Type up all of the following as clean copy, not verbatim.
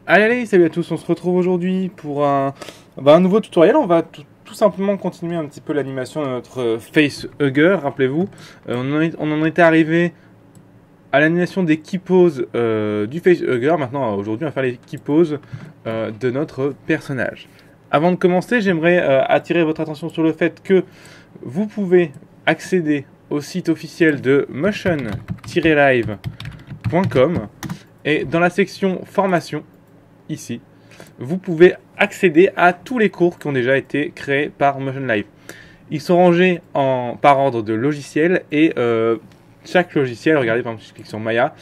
Allez, salut à tous, on se retrouve aujourd'hui pour un nouveau tutoriel. On va tout simplement continuer un petit peu l'animation de notre facehugger, rappelez-vous. On en était arrivé à l'animation des key poses du facehugger. Maintenant, aujourd'hui, on va faire les key poses de notre personnage. Avant de commencer, j'aimerais attirer votre attention sur le fait que vous pouvez accéder au site officiel de motion-live.com et dans la section formation, ici, vous pouvez accéder à tous les cours qui ont déjà été créés par Motion Live. Ils sont rangés par ordre de logiciel et chaque logiciel, regardez par exemple, je clique sur Maya,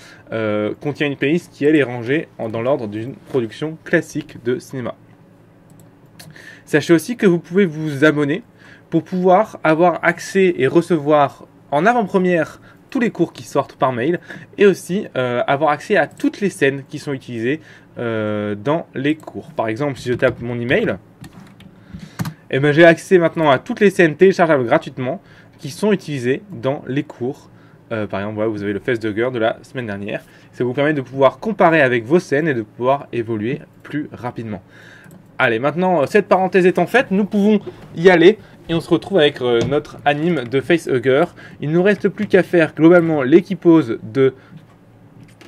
contient une playlist qui elle est rangée dans l'ordre d'une production classique de cinéma. Sachez aussi que vous pouvez vous abonner pour pouvoir avoir accès et recevoir en avant-première tous les cours qui sortent par mail et aussi avoir accès à toutes les scènes qui sont utilisées dans les cours. Par exemple, si je tape mon email, eh ben, j'ai accès maintenant à toutes les scènes téléchargeables gratuitement qui sont utilisées dans les cours. Par exemple, voilà, vous avez le facehugger de la semaine dernière. Ça vous permet de pouvoir comparer avec vos scènes et de pouvoir évoluer plus rapidement. Allez, maintenant, cette parenthèse étant faite, nous pouvons y aller et on se retrouve avec notre anime de facehugger. Il ne nous reste plus qu'à faire globalement l'équipose de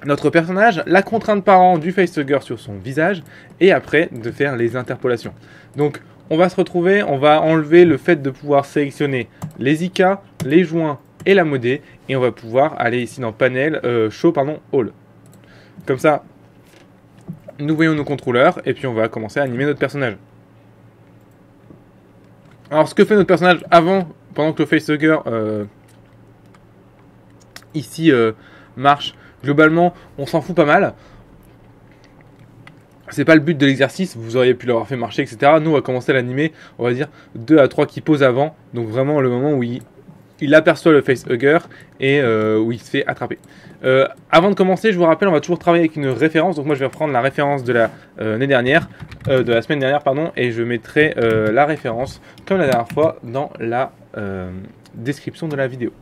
notre personnage, la contrainte parent du facehugger sur son visage et après de faire les interpolations. Donc, on va se retrouver, on va enlever le fait de pouvoir sélectionner les IK, les joints et la modée et on va pouvoir aller ici dans panel, show, pardon, all. Comme ça, nous voyons nos contrôleurs et puis on va commencer à animer notre personnage. Alors ce que fait notre personnage avant, pendant que le facehugger ici marche, globalement on s'en fout pas mal. C'est pas le but de l'exercice, vous auriez pu l'avoir fait marcher, etc. Nous on va commencer à l'animer, on va dire 2 à 3 qui posent avant, donc vraiment le moment où il aperçoit le facehugger et où il se fait attraper. Avant de commencer, je vous rappelle, on va toujours travailler avec une référence. Donc moi, je vais reprendre la référence de la de la semaine dernière, pardon, et je mettrai la référence comme la dernière fois dans la description de la vidéo.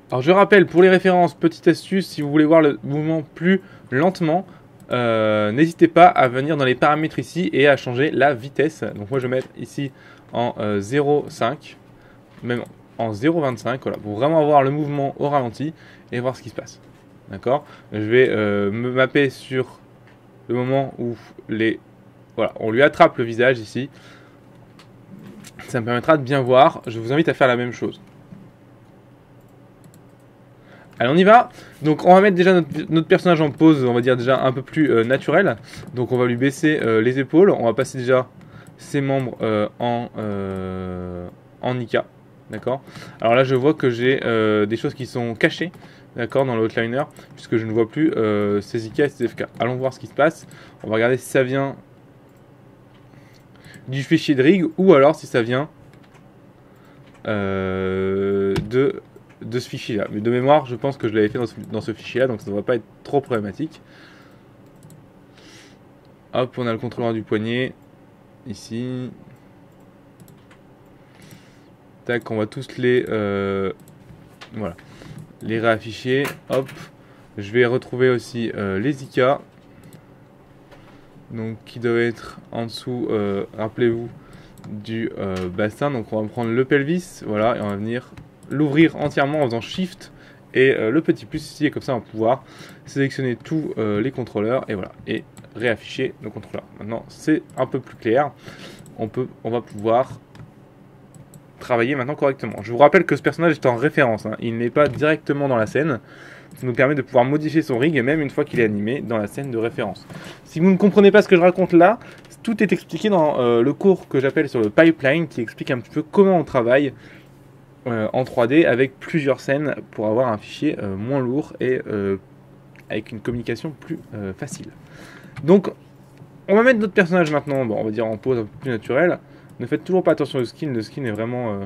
Alors je rappelle pour les références, petite astuce, si vous voulez voir le mouvement plus lentement, n'hésitez pas à venir dans les paramètres ici et à changer la vitesse. Donc moi, je vais mettre ici en 0,5, même en 0,25, voilà, pour vraiment avoir le mouvement au ralenti et voir ce qui se passe. D'accord. Je vais me mapper sur le moment où voilà, on lui attrape le visage ici. Ça me permettra de bien voir. Je vous invite à faire la même chose. Allez, on y va. Donc on va mettre déjà notre personnage en pose, on va dire déjà un peu plus naturel. Donc on va lui baisser les épaules. On va passer déjà ses membres en Ika. D'accord. Alors là, je vois que j'ai des choses qui sont cachées, d'accord, dans l'outliner, puisque je ne vois plus ces IK et ces FK. Allons voir ce qui se passe. On va regarder si ça vient du fichier de rig ou alors si ça vient de ce fichier-là. Mais de mémoire, je pense que je l'avais fait dans ce fichier-là, donc ça ne devrait pas être trop problématique. Hop, on a le contrôleur du poignet ici. Tac, on va tous les voilà, les réafficher. Hop, je vais retrouver aussi les IK, donc qui doivent être en dessous, rappelez-vous, du bassin. Donc on va prendre le pelvis, voilà, et on va venir l'ouvrir entièrement en faisant Shift et le petit plus ici, et comme ça on va pouvoir sélectionner tous les contrôleurs et voilà, et réafficher nos contrôleurs. Maintenant c'est un peu plus clair, on va pouvoir travailler maintenant correctement. Je vous rappelle que ce personnage est en référence, hein. Il n'est pas directement dans la scène. Ça nous permet de pouvoir modifier son rig et même une fois qu'il est animé dans la scène de référence. Si vous ne comprenez pas ce que je raconte là, tout est expliqué dans le cours que j'appelle sur le pipeline, qui explique un petit peu comment on travaille en 3D avec plusieurs scènes pour avoir un fichier moins lourd et avec une communication plus facile. Donc on va mettre notre personnage maintenant, bon, on va dire en pose un peu plus naturelle. Ne faites toujours pas attention au skin, le skin est vraiment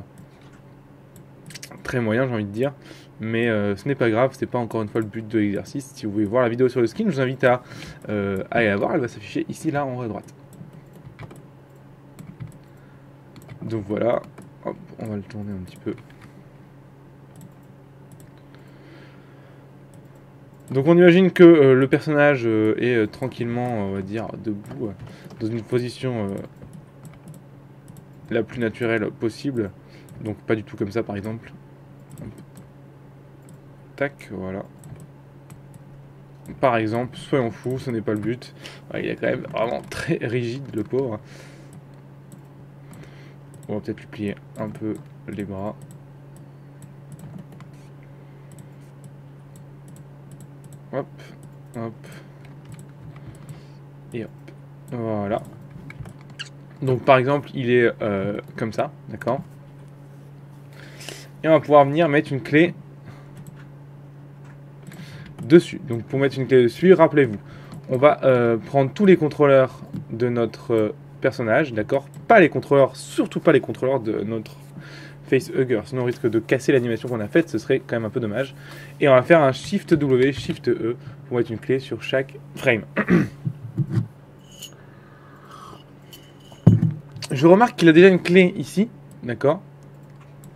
très moyen, j'ai envie de dire. Mais ce n'est pas grave, c'est pas encore une fois le but de l'exercice. Si vous voulez voir la vidéo sur le skin, je vous invite à aller la voir, elle va s'afficher ici, là, en haut à droite. Donc voilà, hop, on va le tourner un petit peu. Donc on imagine que le personnage est tranquillement, on va dire, debout, dans une position la plus naturelle possible. Donc pas du tout comme ça par exemple. Tac, voilà. Par exemple, soyons fous, ce n'est pas le but. Ouais, il est quand même vraiment très rigide le pauvre. On va peut-être lui plier un peu les bras. Hop, hop. Et hop. Voilà. Donc par exemple, il est comme ça, d'accord? Et on va pouvoir venir mettre une clé dessus. Donc pour mettre une clé dessus, rappelez-vous, on va prendre tous les contrôleurs de notre personnage, d'accord? Pas les contrôleurs, surtout pas les contrôleurs de notre facehugger, sinon on risque de casser l'animation qu'on a faite, ce serait quand même un peu dommage. Et on va faire un Shift W, Shift E pour mettre une clé sur chaque frame. Je remarque qu'il a déjà une clé ici, d'accord?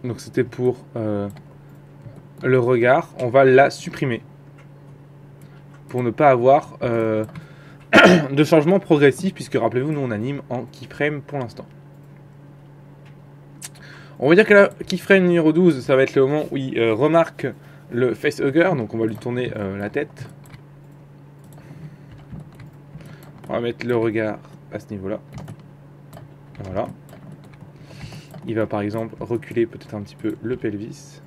Donc c'était pour le regard, on va la supprimer pour ne pas avoir de changement progressif, puisque rappelez-vous, nous on anime en keyframe pour l'instant. On va dire que la keyframe numéro 12, ça va être le moment où il remarque le facehugger, donc on va lui tourner la tête. On va mettre le regard à ce niveau-là. Voilà. Il va par exemple reculer peut-être un petit peu le pelvis,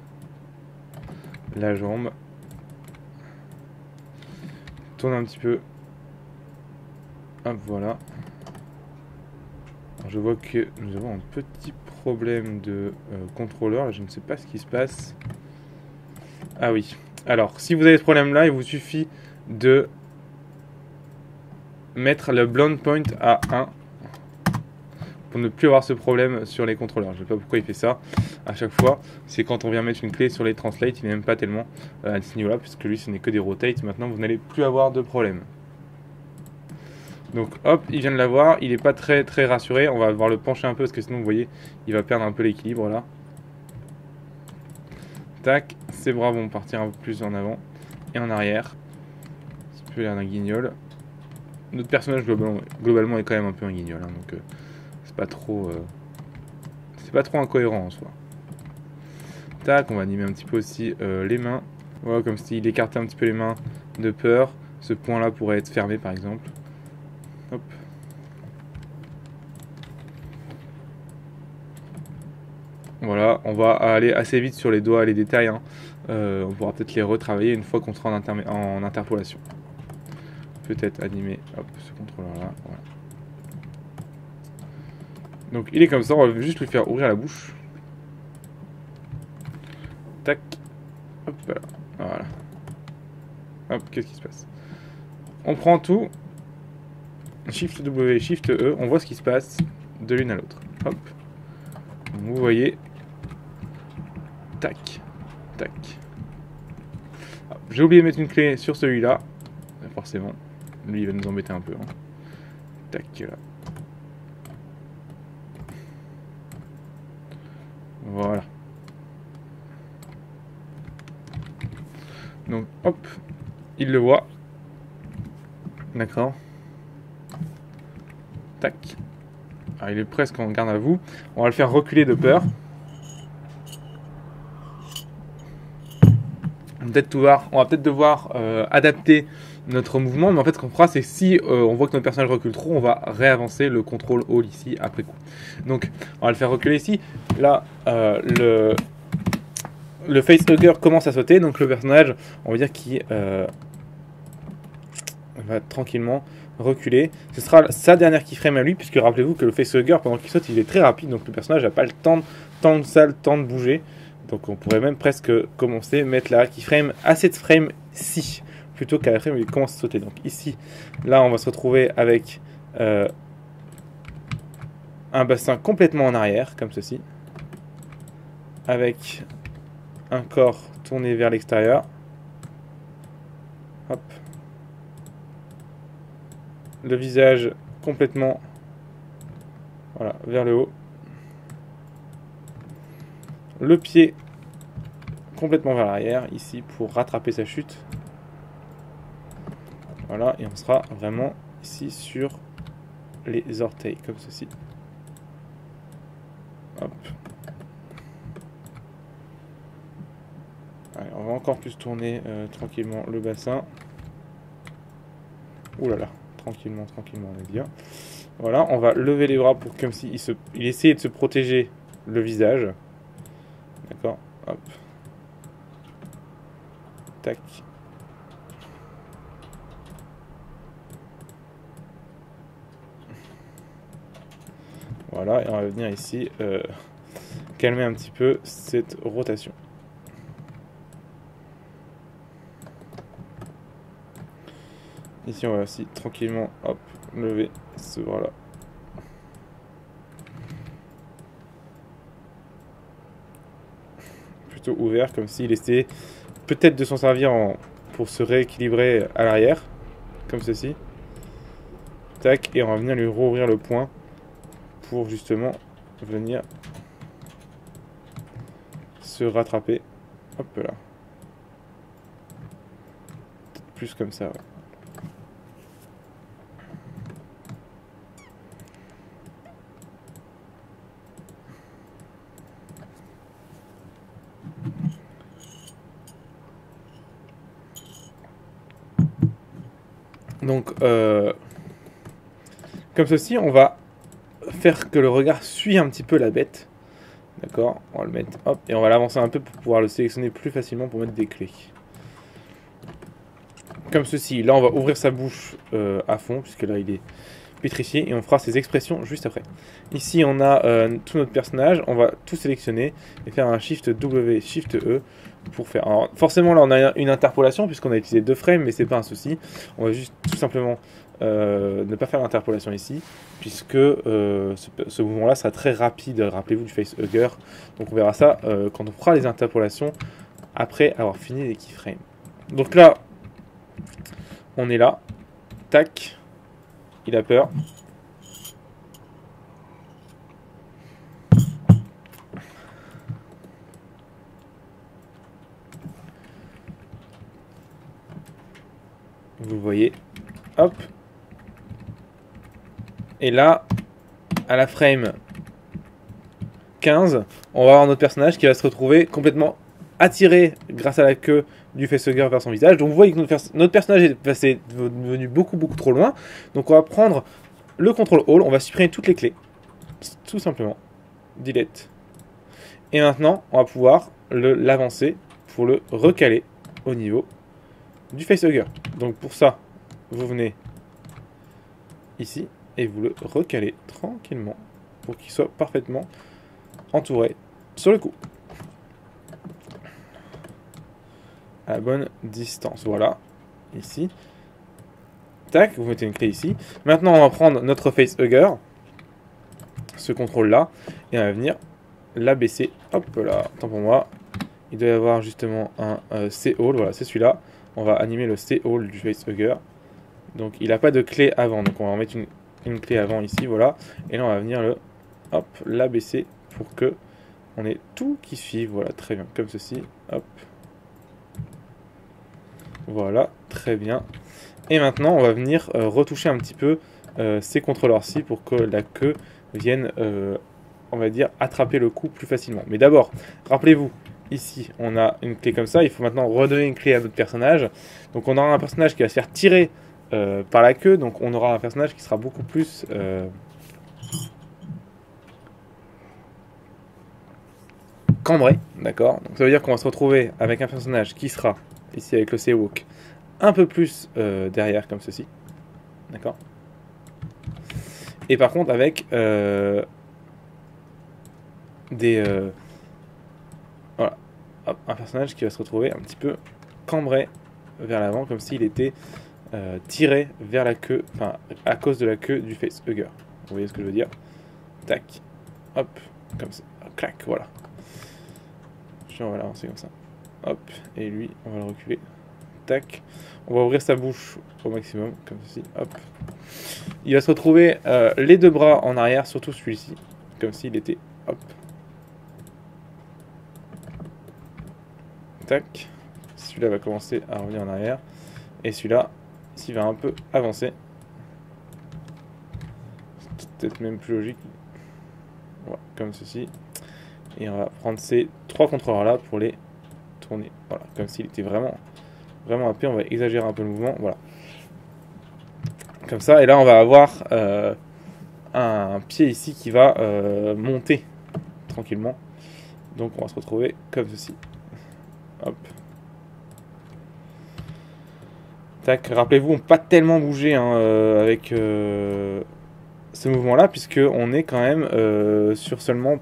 la jambe, tourner un petit peu. Hop, voilà. Alors, je vois que nous avons un petit problème de contrôleur. Je ne sais pas ce qui se passe. Ah oui. Alors, si vous avez ce problème-là, il vous suffit de mettre le blind point à 1 pour ne plus avoir ce problème sur les contrôleurs. Je ne sais pas pourquoi il fait ça à chaque fois. C'est quand on vient mettre une clé sur les translate, il n'est même pas tellement à ce niveau-là, puisque lui ce n'est que des rotate. Maintenant, vous n'allez plus avoir de problème. Donc hop, il vient de l'avoir, il n'est pas très rassuré. On va devoir le pencher un peu parce que sinon vous voyez, il va perdre un peu l'équilibre là. Tac, ses bras vont partir un peu plus en avant et en arrière. Ça peut l'air d'un guignol. Notre personnage globalement est quand même un peu un guignol, hein, donc c'est pas trop incohérent en soi. Tac, on va animer un petit peu aussi les mains. Voilà, comme s'il écartait un petit peu les mains de peur. Ce point là pourrait être fermé par exemple. Hop. Voilà, on va aller assez vite sur les doigts et les détails, hein. On pourra peut-être les retravailler une fois qu'on sera en interpolation. Peut-être animer ce contrôleur là. Voilà. Donc il est comme ça, on va juste lui faire ouvrir la bouche. Tac. Hop là. Voilà. Hop, qu'est-ce qui se passe? On prend tout. Shift W, Shift E, on voit ce qui se passe de l'une à l'autre. Hop. Vous voyez. Tac. Tac. J'ai oublié de mettre une clé sur celui-là. Forcément. Lui, il va nous embêter un peu. Hein. Tac, là. Voilà. Donc, hop. Il le voit. D'accord. Tac. Alors, il est presque en garde à vous. On va le faire reculer de peur. On va peut-être devoir adapter notre mouvement, mais en fait ce qu'on fera c'est si on voit que notre personnage recule trop, on va réavancer le contrôle all ici après coup. Donc on va le faire reculer ici. Là le facehugger commence à sauter, donc le personnage on va dire qu'il va tranquillement reculer. Ce sera sa dernière keyframe à lui, puisque rappelez-vous que le facehugger pendant qu'il saute il est très rapide, donc le personnage n'a pas le temps de bouger. Donc on pourrait même presque commencer à mettre la keyframe à cette frame-ci, plutôt qu'à la frame où il commence à sauter. Donc ici, là on va se retrouver avec un bassin complètement en arrière, comme ceci, avec un corps tourné vers l'extérieur. Hop. Le visage complètement voilà, vers le haut. Le pied complètement vers l'arrière, ici, pour rattraper sa chute. Voilà, et on sera vraiment ici sur les orteils, comme ceci. Hop. Allez, on va encore plus tourner tranquillement le bassin. Ouh là là, tranquillement, tranquillement, on est bien. Voilà, on va lever les bras pour comme si il essayait de se protéger le visage. D'accord, hop. Tac. Voilà, et on va venir ici calmer un petit peu cette rotation. Ici, on va aussi tranquillement, hop, lever ce bras-là. Plutôt ouvert, comme s'il essayait peut-être de s'en servir pour se rééquilibrer à l'arrière, comme ceci. Tac, et on va venir lui rouvrir le poing pour justement venir se rattraper. Hop là. Peut-être plus comme ça, ouais. Donc, comme ceci, on va faire que le regard suit un petit peu la bête. D'accord, on va le mettre, hop, et on va l'avancer un peu pour pouvoir le sélectionner plus facilement pour mettre des clés. Comme ceci, là on va ouvrir sa bouche à fond, puisque là il est pétrifié, et on fera ses expressions juste après. Ici on a tout notre personnage, on va tout sélectionner, et faire un Shift W, Shift E, pour faire... Alors, forcément là on a une interpolation, puisqu'on a utilisé 2 frames, mais c'est pas un souci. On va juste tout simplement ne pas faire l'interpolation ici, puisque ce mouvement-là sera très rapide. Rappelez-vous du facehugger. Donc on verra ça quand on fera les interpolations après avoir fini les keyframes. Donc là, on est là. Tac. Il a peur. Vous le voyez. Hop. Et là, à la frame 15, on va avoir notre personnage qui va se retrouver complètement attiré grâce à la queue du facehugger vers son visage. Donc vous voyez que notre personnage est devenu beaucoup trop loin. Donc on va prendre le control all, on va supprimer toutes les clés. Tout simplement. Delete. Et maintenant, on va pouvoir l'avancer pour le recaler au niveau du facehugger. Donc pour ça, vous venez ici et vous le recalez tranquillement pour qu'il soit parfaitement entouré sur le coup. À la bonne distance. Voilà. Ici. Tac, vous mettez une clé ici. Maintenant, on va prendre notre facehugger, ce contrôle-là, et on va venir l'abaisser. Hop là, tant pour moi. Il doit y avoir justement un C-Hall. Voilà, c'est celui-là. On va animer le C-Hall du facehugger. Donc, il n'a pas de clé avant. Donc, on va en mettre une clé avant ici. Voilà. Et là, on va venir l'abaisser pour que on ait tout qui suive. Voilà, très bien. Comme ceci. Hop. Voilà, très bien. Et maintenant, on va venir retoucher un petit peu ces contrôleurs-ci pour que la queue vienne, on va dire, attraper le coup plus facilement. Mais d'abord, rappelez-vous, ici, on a une clé comme ça. Il faut maintenant redonner une clé à notre personnage. Donc, on aura un personnage qui va se faire tirer par la queue. Donc, on aura un personnage qui sera beaucoup plus... cambré, d'accord. Donc, ça veut dire qu'on va se retrouver avec un personnage qui sera, ici avec le C-Walk, un peu plus derrière comme ceci, d'accord. Et par contre avec voilà, hop, un personnage qui va se retrouver un petit peu cambré vers l'avant comme s'il était tiré vers la queue, enfin à cause de la queue du facehugger. Vous voyez ce que je veux dire? Tac, hop, comme ça, clac, voilà. On va l'avancer comme ça. Hop, et lui, on va le reculer. Tac. On va ouvrir sa bouche au maximum, comme ceci. Hop. Il va se retrouver les 2 bras en arrière, surtout celui-ci, comme s'il était. Hop. Tac. Celui-là va commencer à revenir en arrière. Et celui-là, S'il va un peu avancer. C'est peut-être même plus logique. Voilà, comme ceci. Et on va prendre ces 3 contrôleurs là pour les tourner. Voilà, comme s'il était vraiment happé. On va exagérer un peu le mouvement. Voilà. Comme ça. Et là, on va avoir un pied ici qui va monter tranquillement. Donc, on va se retrouver comme ceci. Hop. Tac. Rappelez-vous, on ne peut pas tellement bouger hein, avec ce mouvement-là, puisqu'on est quand même sur seulement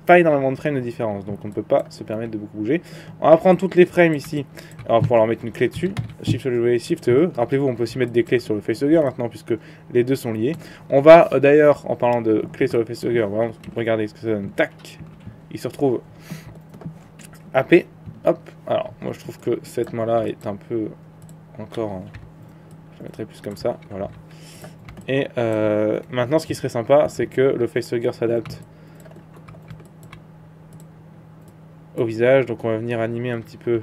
pas énormément de frames de différence. Donc on ne peut pas se permettre de beaucoup bouger. On va prendre toutes les frames ici. Alors pour leur mettre une clé dessus. Shift E, Shift E. Rappelez-vous, on peut aussi mettre des clés sur le facehugger maintenant, puisque les deux sont liés. On va d'ailleurs, en parlant de clés sur le facehugger, voilà, regardez ce que ça donne. Tac. Il se retrouve happé. Hop. Alors moi je trouve que cette main-là est un peu encore... je la mettrai plus comme ça. Voilà. Et maintenant, ce qui serait sympa, c'est que le facehugger s'adapte au visage. Donc, on va venir animer un petit peu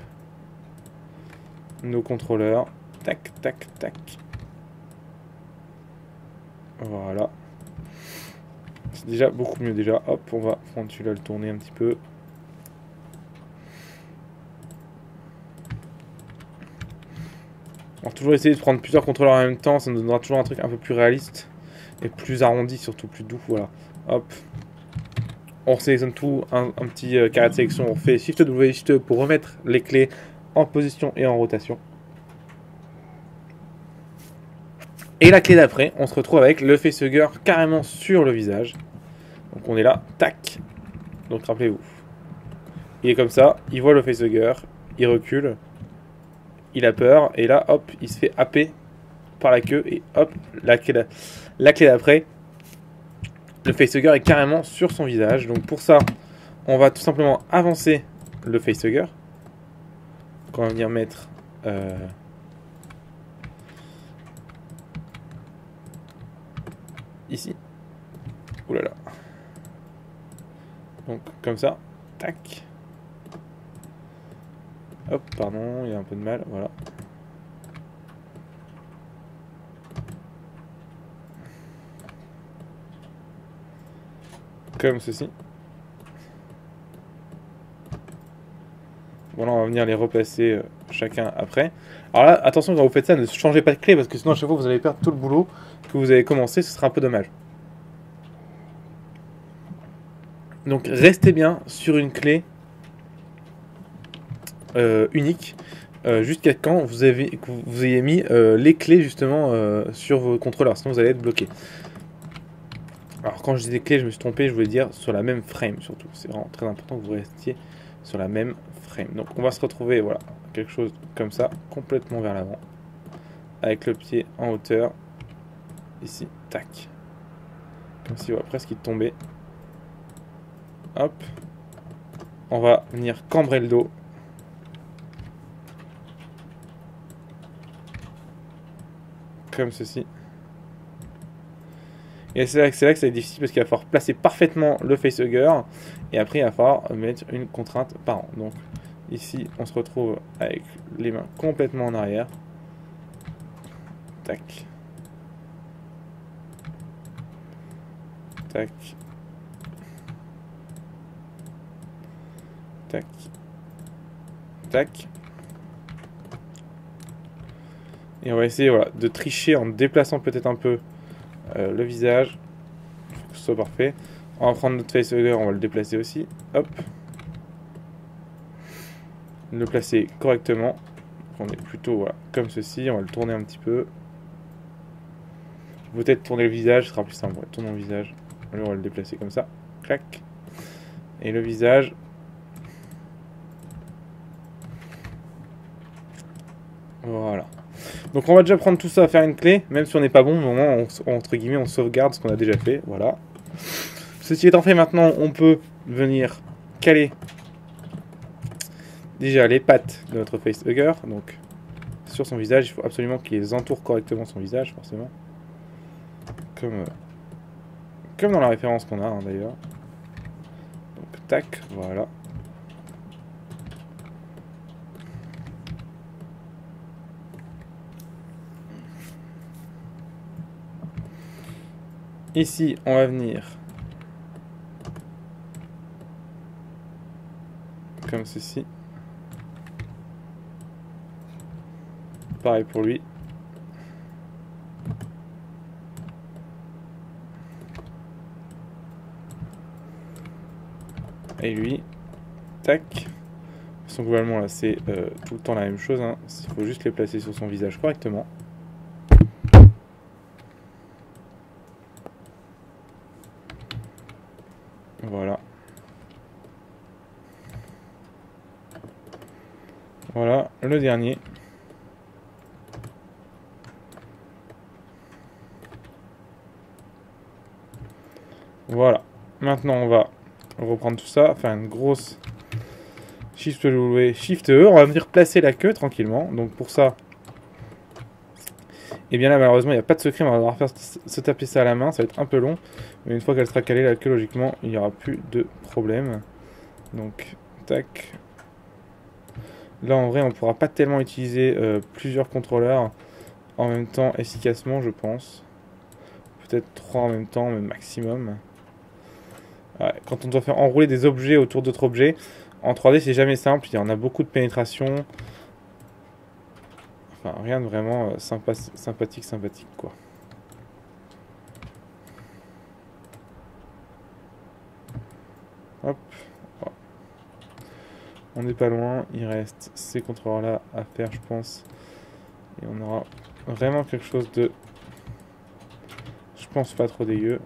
nos contrôleurs. Tac, tac, tac. Voilà. C'est déjà beaucoup mieux déjà. Hop, on va prendre celui-là, le tourner un petit peu. On va toujours essayer de prendre plusieurs contrôleurs en même temps. Ça nous donnera toujours un truc un peu plus réaliste. Et plus arrondi, surtout plus doux. Voilà. Hop. On sélectionne tout, un petit carré de sélection. On fait Shift W, Shift pour remettre les clés en position et en rotation. Et la clé d'après, on se retrouve avec le facehugger carrément sur le visage. Donc on est là, tac. Donc rappelez-vous. Il est comme ça, il voit le facehugger, il recule, il a peur, et là, hop, il se fait happer par la queue, et hop, la clé d'après. Le facehugger est carrément sur son visage. Donc pour ça, on va tout simplement avancer le facehugger. Donc on va venir mettre ici. Ouh là là. Donc comme ça. Tac. Hop, pardon, il y a un peu de mal. Voilà. Comme ceci. Voilà, on va venir les replacer chacun après. Alors là, attention quand vous faites ça, ne changez pas de clé parce que sinon à chaque fois vous allez perdre tout le boulot que vous avez commencé, ce sera un peu dommage. Donc restez bien sur une clé unique jusqu'à quand vous ayez mis les clés justement sur vos contrôleurs, sinon vous allez être bloqué. Alors quand je dis des clés, je me suis trompé, je voulais dire sur la même frame surtout. C'est vraiment très important que vous restiez sur la même frame. Donc on va se retrouver, voilà, quelque chose comme ça, complètement vers l'avant. Avec le pied en hauteur. Ici, tac. Comme si on va presque y tomber. Hop. On va venir cambrer le dos. Comme ceci. Et c'est là que ça va être difficile parce qu'il va falloir placer parfaitement le facehugger. Et après, il va falloir mettre une contrainte par an. Donc, ici, on se retrouve avec les mains complètement en arrière. Tac. Tac. Tac. Tac. Et on va essayer voilà, de tricher en déplaçant peut-être un peu le visage. Il faut que ce soit parfait. On va prendre notre facehugger, on va le déplacer aussi. Hop. Le placer correctement. On est plutôt voilà, comme ceci. On va le tourner un petit peu. Peut-être tourner le visage, ce sera plus simple. On va tourner le visage. Allez, on va le déplacer comme ça. Clac. Et le visage. Voilà. Donc on va déjà prendre tout ça à faire une clé. Même si on n'est pas bon, mais au moins, entre guillemets, on sauvegarde ce qu'on a déjà fait. Voilà. Ceci étant fait, maintenant, on peut venir caler déjà les pattes de notre facehugger. Donc, sur son visage, il faut absolument qu'il entoure correctement son visage, forcément. Comme dans la référence qu'on a, hein, d'ailleurs. Donc, tac, voilà. Ici, on va venir comme ceci. Pareil pour lui. Et lui. Tac. De toute façon, globalement, là, c'est tout le temps la même chose. Hein. Il faut juste les placer sur son visage correctement. Voilà. Voilà, le dernier. Voilà. Maintenant, on va reprendre tout ça, faire une grosse Shift W, Shift E. On va venir placer la queue tranquillement. Donc pour ça, et bien là, malheureusement, il n'y a pas de secret. On va devoir faire se taper ça à la main. Ça va être un peu long. Mais une fois qu'elle sera calée, la queue, logiquement, il n'y aura plus de problème. Donc, tac. Là, en vrai, on ne pourra pas tellement utiliser plusieurs contrôleurs en même temps efficacement, je pense. Peut-être 3 en même temps, mais maximum. Ouais, quand on doit faire enrouler des objets autour d'autres objets, en 3D, c'est jamais simple. Il y en a beaucoup de pénétration. Enfin, rien de vraiment sympathique, quoi. Hop. On n'est pas loin. Il reste ces contrôleurs-là à faire, je pense. Et on aura vraiment quelque chose de... Je pense pas trop dégueu.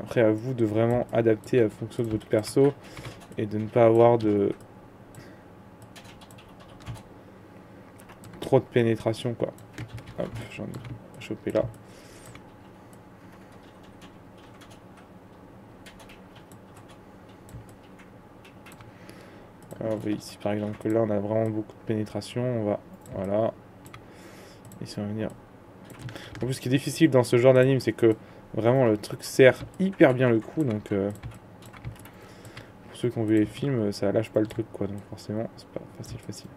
Après, à vous de vraiment adapter à fonction de votre perso. Et de ne pas avoir de... trop de pénétration, quoi. Hop, j'en ai chopé là. Alors, vous voyez ici par exemple que là on a vraiment beaucoup de pénétration. On va, voilà. Ici on va venir. En plus, ce qui est difficile dans ce genre d'anime, c'est que vraiment le truc serre hyper bien le coup. Donc, pour ceux qui ont vu les films, ça lâche pas le truc, quoi. Donc, forcément, c'est pas facile.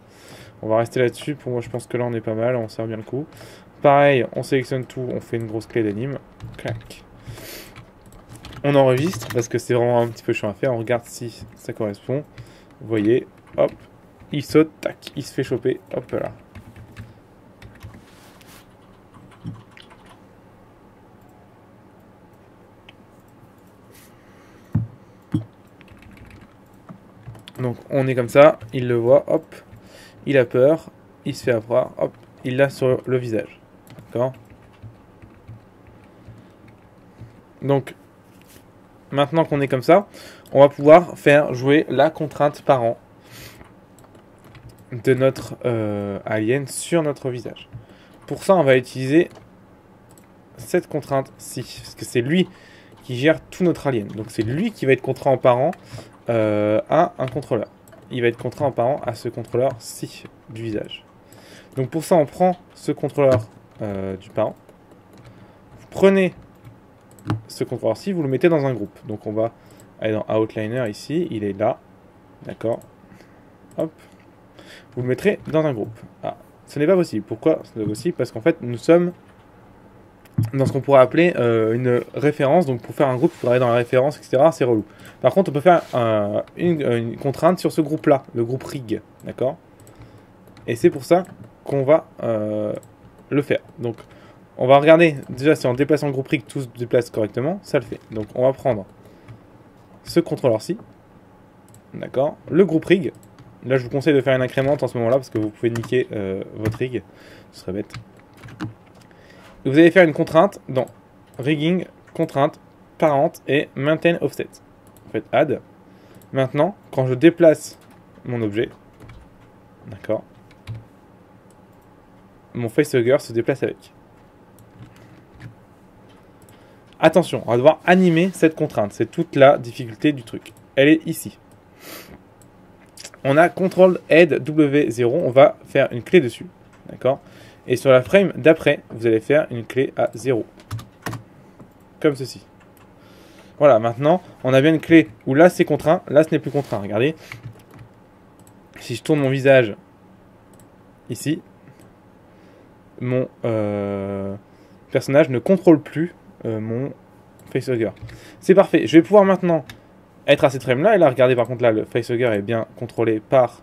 On va rester là-dessus. Pour moi, je pense que là on est pas mal. On serre bien le coup. Pareil, on sélectionne tout. On fait une grosse clé d'anime. Clac. On enregistre parce que c'est vraiment un petit peu chiant à faire. On regarde si ça correspond. Vous voyez, hop, il saute, tac, il se fait choper, hop là. Donc on est comme ça, il le voit, hop, il a peur, il se fait avoir, hop, il l'a sur le visage. D'accord? Donc, maintenant qu'on est comme ça, on va pouvoir faire jouer la contrainte parent de notre alien sur notre visage. Pour ça, on va utiliser cette contrainte-ci, parce que c'est lui qui gère tout notre alien. Donc c'est lui qui va être contraint en parent à un contrôleur. Il va être contraint en parent à ce contrôleur-ci du visage. Donc pour ça, on prend ce contrôleur du parent. Vous prenez ce contrôleur-ci, vous le mettez dans un groupe. Donc on va aller dans Outliner ici, il est là. D'accord. Hop. Vous le mettrez dans un groupe. Ah, ce n'est pas possible. Pourquoi ce n'est pas possible? Parce qu'en fait, nous sommes dans ce qu'on pourrait appeler une référence. Donc pour faire un groupe, il faudrait aller dans la référence, etc. C'est relou. Par contre, on peut faire une contrainte sur ce groupe-là, le groupe rig. D'accord? Et c'est pour ça qu'on va le faire. Donc on va regarder déjà si en déplaçant le groupe rig tout se déplace correctement. Ça le fait. Donc on va prendre ce contrôleur-ci. D'accord? Le groupe rig. Là, je vous conseille de faire une incrémente en ce moment-là parce que vous pouvez niquer votre rig. Ce serait bête. Vous allez faire une contrainte dans rigging, contrainte, parent et maintain offset. Vous faites add. Maintenant, quand je déplace mon objet, d'accord, mon facehugger se déplace avec. Attention, on va devoir animer cette contrainte. C'est toute la difficulté du truc. Elle est ici. On a Control Head W0. On va faire une clé dessus. D'accord. Et sur la frame d'après, vous allez faire une clé à 0. Comme ceci. Voilà, maintenant, on a bien une clé où là c'est contraint, là ce n'est plus contraint. Regardez. Si je tourne mon visage ici, mon personnage ne contrôle plus mon facehugger. C'est parfait. Je vais pouvoir maintenant être à cette frame là. Et là, regardez, par contre, là, le facehugger est bien contrôlé par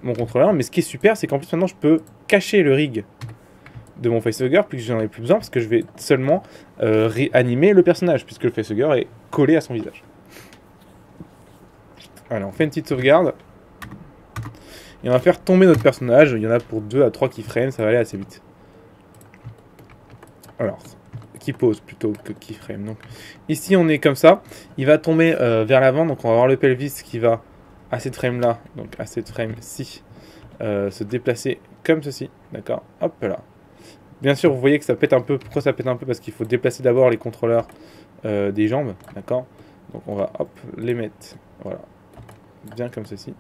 mon contrôleur. Mais ce qui est super, c'est qu'en plus, maintenant, je peux cacher le rig de mon facehugger, puisque j'en ai plus besoin, parce que je vais seulement réanimer le personnage, puisque le facehugger est collé à son visage. Allez, on fait une petite sauvegarde. Et on va faire tomber notre personnage. Il y en a pour 2 à 3 keyframes, ça va aller assez vite. Alors, qui pose plutôt que keyframe. Donc, ici, on est comme ça. Il va tomber vers l'avant, donc on va avoir le pelvis qui va à cette frame là, donc à cette frame-ci, se déplacer comme ceci. D'accord? Hop là. Bien sûr, vous voyez que ça pète un peu. Pourquoi ça pète un peu? Parce qu'il faut déplacer d'abord les contrôleurs des jambes. D'accord? Donc, on va hop les mettre. Voilà. Bien comme ceci.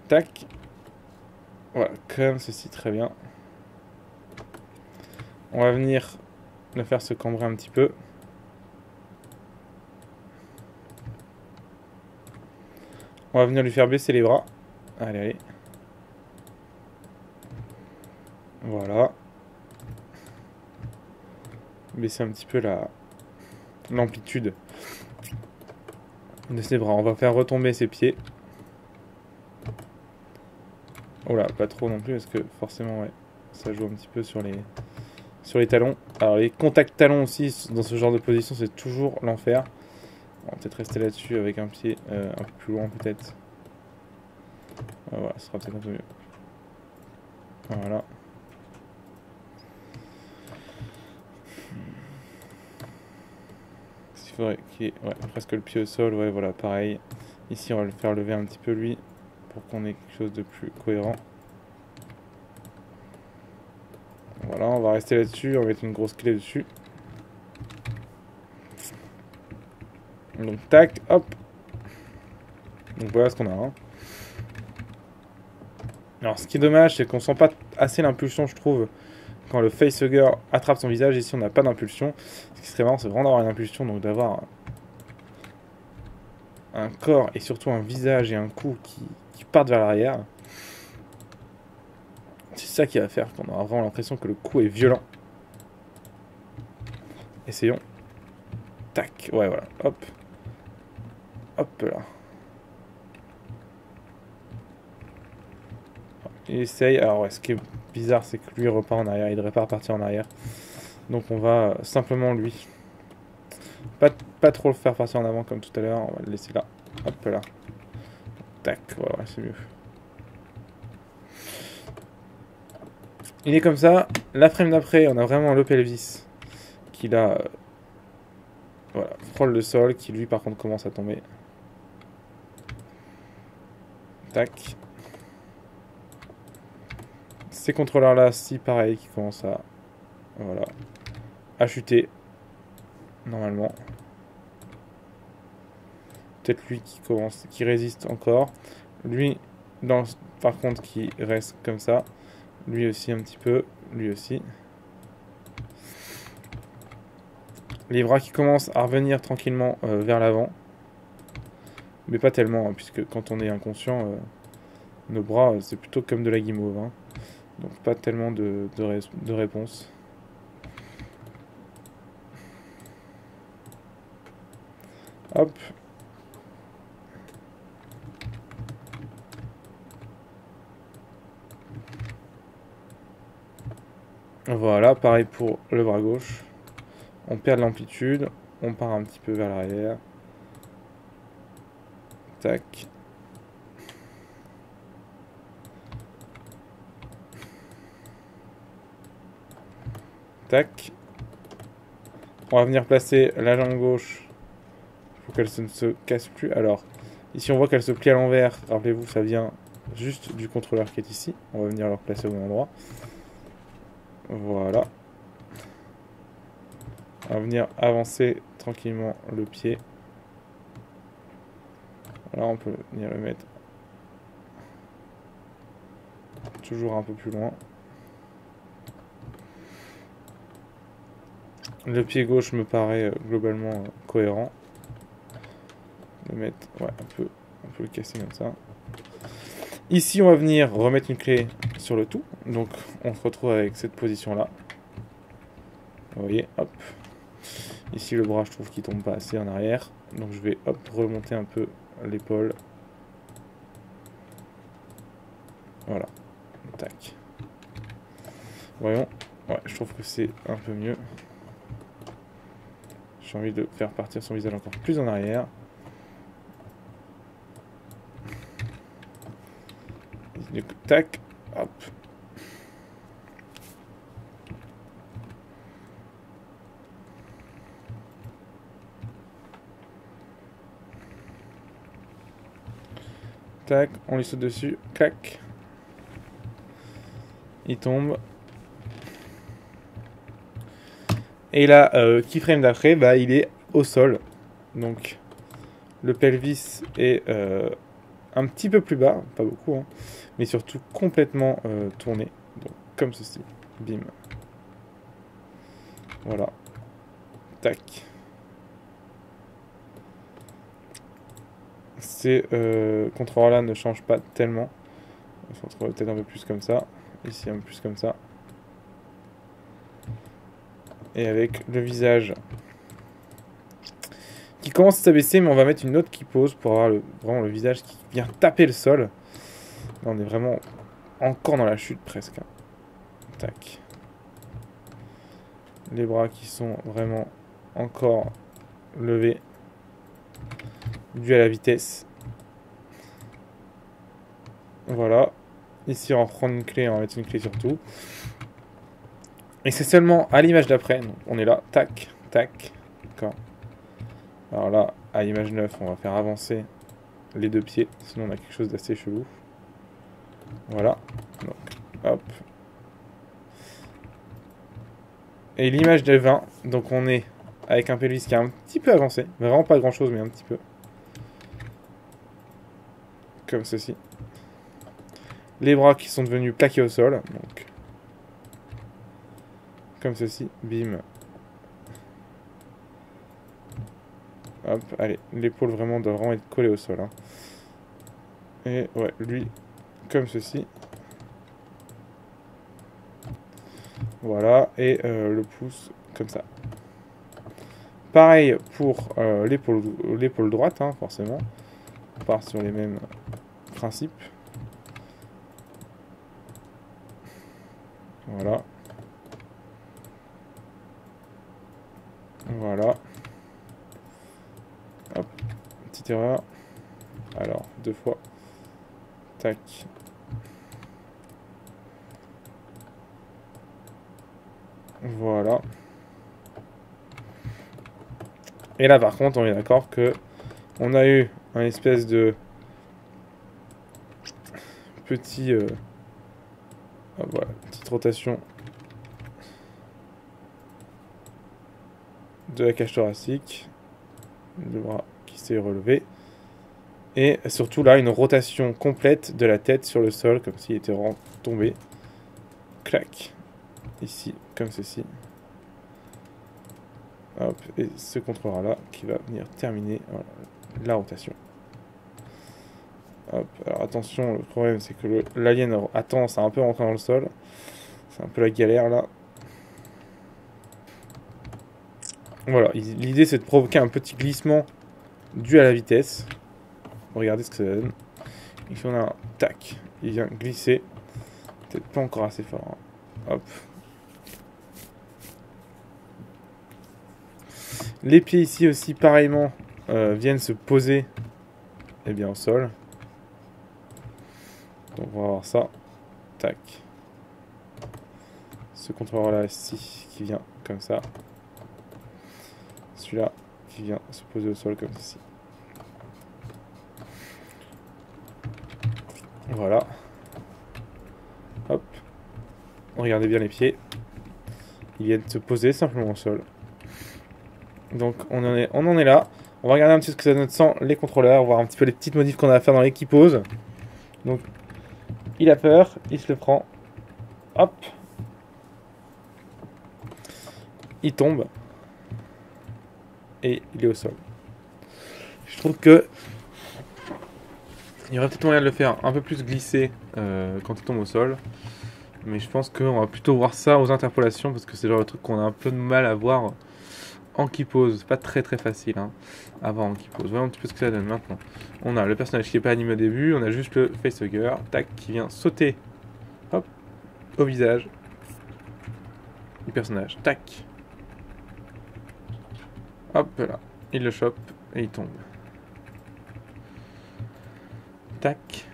Tac. Voilà, comme ceci, très bien. On va venir le faire se cambrer un petit peu. On va venir lui faire baisser les bras. Allez, allez. Voilà. Baisser un petit peu l'amplitude de ses bras. On va faire retomber ses pieds. Oh là, pas trop non plus parce que forcément, ouais, ça joue un petit peu sur les talons. Alors les contacts talons aussi, dans ce genre de position, c'est toujours l'enfer. On va peut-être rester là-dessus avec un pied un peu plus loin peut-être. Voilà, ce sera peut-être un peu mieux. Voilà. Il faudrait qu'il ait presque le pied au sol. Ouais, voilà, pareil. Ici, on va le faire lever un petit peu lui pour qu'on ait quelque chose de plus cohérent. Voilà, on va rester là-dessus, on va mettre une grosse clé dessus. Donc tac, hop. Donc voilà ce qu'on a. Hein. Alors ce qui est dommage, c'est qu'on sent pas assez l'impulsion, je trouve, quand le facehugger attrape son visage. Ici, on n'a pas d'impulsion. Ce qui serait marrant, c'est vraiment d'avoir une impulsion, donc d'avoir un corps et surtout un visage et un cou qui partent vers l'arrière. C'est ça qui va faire qu'on aura vraiment l'impression que le coup est violent. Essayons. Tac, ouais, voilà, hop. Hop là. Il essaye. Alors, ouais, ce qui est bizarre, c'est que lui repart en arrière. Il devrait pas repartir en arrière. Donc, on va simplement lui. Pas trop le faire partir en avant comme tout à l'heure. On va le laisser là. Hop là. Tac, ouais, c'est mieux. Il est comme ça. La frame d'après, on a vraiment le pelvis qui là, voilà, frôle le sol, qui lui par contre commence à tomber. Tac. Ces contrôleurs là, si pareil, qui commencent à, voilà, à chuter normalement. Peut-être lui qui résiste encore. Lui, par contre, qui reste comme ça. Lui aussi un petit peu. Lui aussi. Les bras qui commencent à revenir tranquillement vers l'avant. Mais pas tellement, hein, puisque quand on est inconscient, nos bras, c'est plutôt comme de la guimauve. Hein. Donc pas tellement de réponse. Hop. Voilà, pareil pour le bras gauche. On perd de l'amplitude, on part un petit peu vers l'arrière. Tac. Tac. On va venir placer la jambe gauche pour qu'elle ne se casse plus. Alors, ici on voit qu'elle se plie à l'envers. Rappelez-vous, ça vient juste du contrôleur qui est ici. On va venir le replacer au bon endroit. Voilà. On va venir avancer tranquillement le pied. Là, on peut venir le mettre toujours un peu plus loin. Le pied gauche me paraît globalement cohérent. Le mettre, ouais, un peu le casser comme ça. Ici, on va venir remettre une clé sur le tout. Donc on se retrouve avec cette position là. Vous voyez, hop. Ici le bras je trouve qu'il tombe pas assez en arrière. Donc je vais hop remonter un peu l'épaule. Voilà. Tac. Voyons. Ouais, je trouve que c'est un peu mieux. J'ai envie de faire partir son visage encore plus en arrière. Du coup, tac, hop. Tac, on lui saute dessus, clac. Il tombe. Et là, keyframe d'après, bah, il est au sol. Donc, le pelvis est un petit peu plus bas, pas beaucoup, hein, mais surtout complètement tourné. Donc, comme ceci. Bim. Voilà. Tac. Ces contrôleurs-là ne changent pas tellement. On se retrouve peut-être un peu plus comme ça. Ici, un peu plus comme ça. Et avec le visage qui commence à s'abaisser, mais on va mettre une autre qui pose pour avoir vraiment le visage qui vient taper le sol. Là, on est vraiment encore dans la chute presque. Hein. Tac. Les bras qui sont vraiment encore levés. Dû à la vitesse. Voilà. Ici, on va prendre une clé, on va mettre une clé surtout. Et c'est seulement à l'image d'après. On est là, tac, tac. D'accord. Alors là, à l'image 9, on va faire avancer les deux pieds. Sinon, on a quelque chose d'assez chelou. Voilà. Donc, hop. Et l'image de 20, donc on est avec un pelvis qui est un petit peu avancé. Vraiment pas grand chose, mais un petit peu. Comme ceci. Les bras qui sont devenus plaqués au sol. Donc, comme ceci. Bim. Hop, allez. L'épaule vraiment doit vraiment être collée au sol. Hein. Et ouais, lui, comme ceci. Voilà. Et le pouce, comme ça. Pareil pour l'épaule droite, hein, forcément. On part sur les mêmes principes. Voilà. Voilà. Hop. Petite erreur. Alors, 2 fois. Tac. Voilà. Et là, par contre, on est d'accord que on a eu un espèce de petit... voilà, petite rotation de la cage thoracique. Le bras qui s'est relevé. Et surtout là, une rotation complète de la tête sur le sol, comme s'il était tombé. Clac. Ici, comme ceci. Hop, et ce contrôleur là qui va venir terminer voilà, la rotation. Hop, alors attention, le problème c'est que l'alien a tendance à un peu rentrer dans le sol. C'est un peu la galère là. Voilà, l'idée c'est de provoquer un petit glissement dû à la vitesse. Regardez ce que ça donne. Ici on a un tac, il vient glisser. Peut-être pas encore assez fort. Hein. Hop. Les pieds ici aussi pareillement viennent se poser eh bien, au sol. Donc on va voir ça. Tac. Ce contrôleur là ici qui vient comme ça. Celui-là qui vient se poser au sol comme ceci. Voilà. Hop. Regardez bien les pieds. Ils viennent se poser simplement au sol. Donc on en est là. On va regarder un petit peu ce que ça donne sans les contrôleurs, voir un petit peu les petites modifs qu'on a à faire dans l'équipose. Donc il a peur, il se le prend. Hop. Il tombe. Et il est au sol. Je trouve que Il y aurait peut-être moyen de le faire un peu plus glisser quand il tombe au sol. Mais je pense qu'on va plutôt voir ça aux interpolations parce que c'est le genre de truc qu'on a un peu de mal à voir en qui pose. C'est pas très facile hein, à voir en qui pose. Voyons un petit peu ce que ça donne maintenant. On a le personnage qui n'est pas animé au début, on a juste le facehugger, tac, qui vient sauter, hop, au visage du personnage, tac. Hop là, il le chope et il tombe. Tac.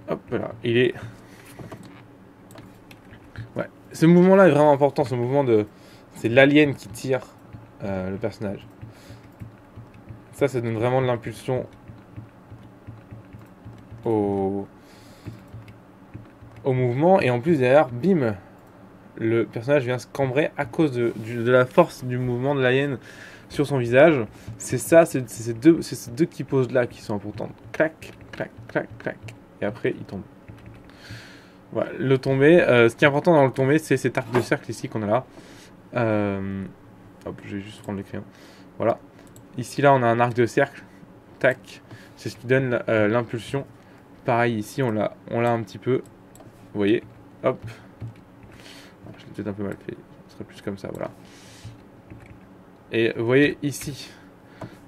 Hop là, il est... Ouais, ce mouvement-là est vraiment important, ce mouvement de... C'est l'alien qui tire le personnage. Ça donne vraiment de l'impulsion au mouvement. Et en plus, derrière, bim, le personnage vient se cambrer à cause de la force du mouvement de l'alien sur son visage. C'est ça, c'est ces deux qui posent là qui sont importantes. Clac, clac, clac, clac. Et après, il tombe. Voilà, le tombé. Ce qui est important dans le tombé, c'est cet arc de cercle ici qu'on a là. Hop, je vais juste prendre le crayon. Voilà. Ici, là, on a un arc de cercle. Tac. C'est ce qui donne l'impulsion. Pareil, ici, on l'a un petit peu. Vous voyez. Hop. Je l'ai peut-être un peu mal fait. Ce serait plus comme ça, voilà. Et vous voyez, ici,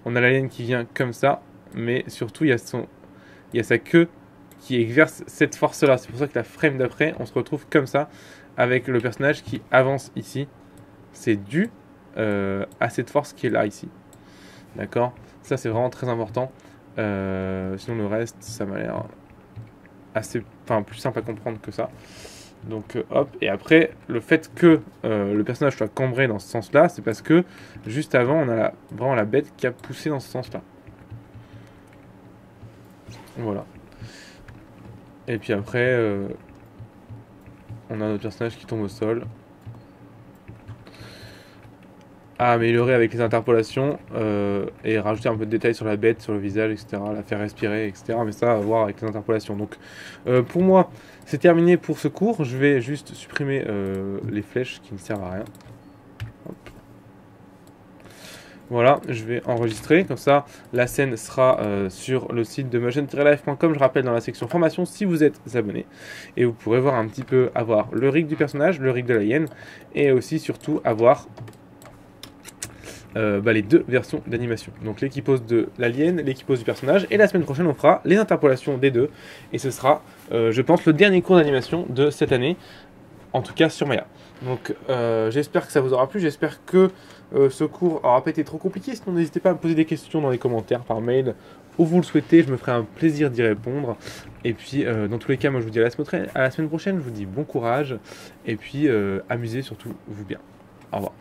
on a l'alien qui vient comme ça. Mais surtout, il y a sa queue qui exerce cette force-là. C'est pour ça que la frame d'après, on se retrouve comme ça. Avec le personnage qui avance ici. C'est dû à cette force qui est là, ici. D'accord, ça c'est vraiment très important. Sinon le reste, ça m'a l'air assez, plus simple à comprendre que ça. Donc hop, et après le fait que le personnage soit cambré dans ce sens-là, c'est parce que juste avant, on a vraiment la bête qui a poussé dans ce sens-là. Voilà. Et puis après, on a notre personnage qui tombe au sol. À améliorer avec les interpolations et rajouter un peu de détails sur la bête, sur le visage, etc. La faire respirer, etc. Mais ça, à voir avec les interpolations. Donc, pour moi, c'est terminé pour ce cours. Je vais juste supprimer les flèches qui ne servent à rien. Hop. Voilà, je vais enregistrer. Comme ça, la scène sera sur le site de motion-live.com. Je rappelle dans la section formation si vous êtes abonné. Et vous pourrez voir un petit peu, avoir le rig du personnage, le rig de l'alien. Et aussi, surtout, avoir... les deux versions d'animation. Donc l'équipose de l'alien, l'équipose du personnage. Et la semaine prochaine, on fera les interpolations des deux. Et ce sera, je pense, le dernier cours d'animation de cette année. En tout cas sur Maya. Donc j'espère que ça vous aura plu. J'espère que ce cours aura pas été trop compliqué. Sinon, n'hésitez pas à me poser des questions dans les commentaires, par mail, où vous le souhaitez. Je me ferai un plaisir d'y répondre. Et puis, dans tous les cas, moi je vous dis à la semaine prochaine. Je vous dis bon courage. Et puis, amusez surtout vous bien. Au revoir.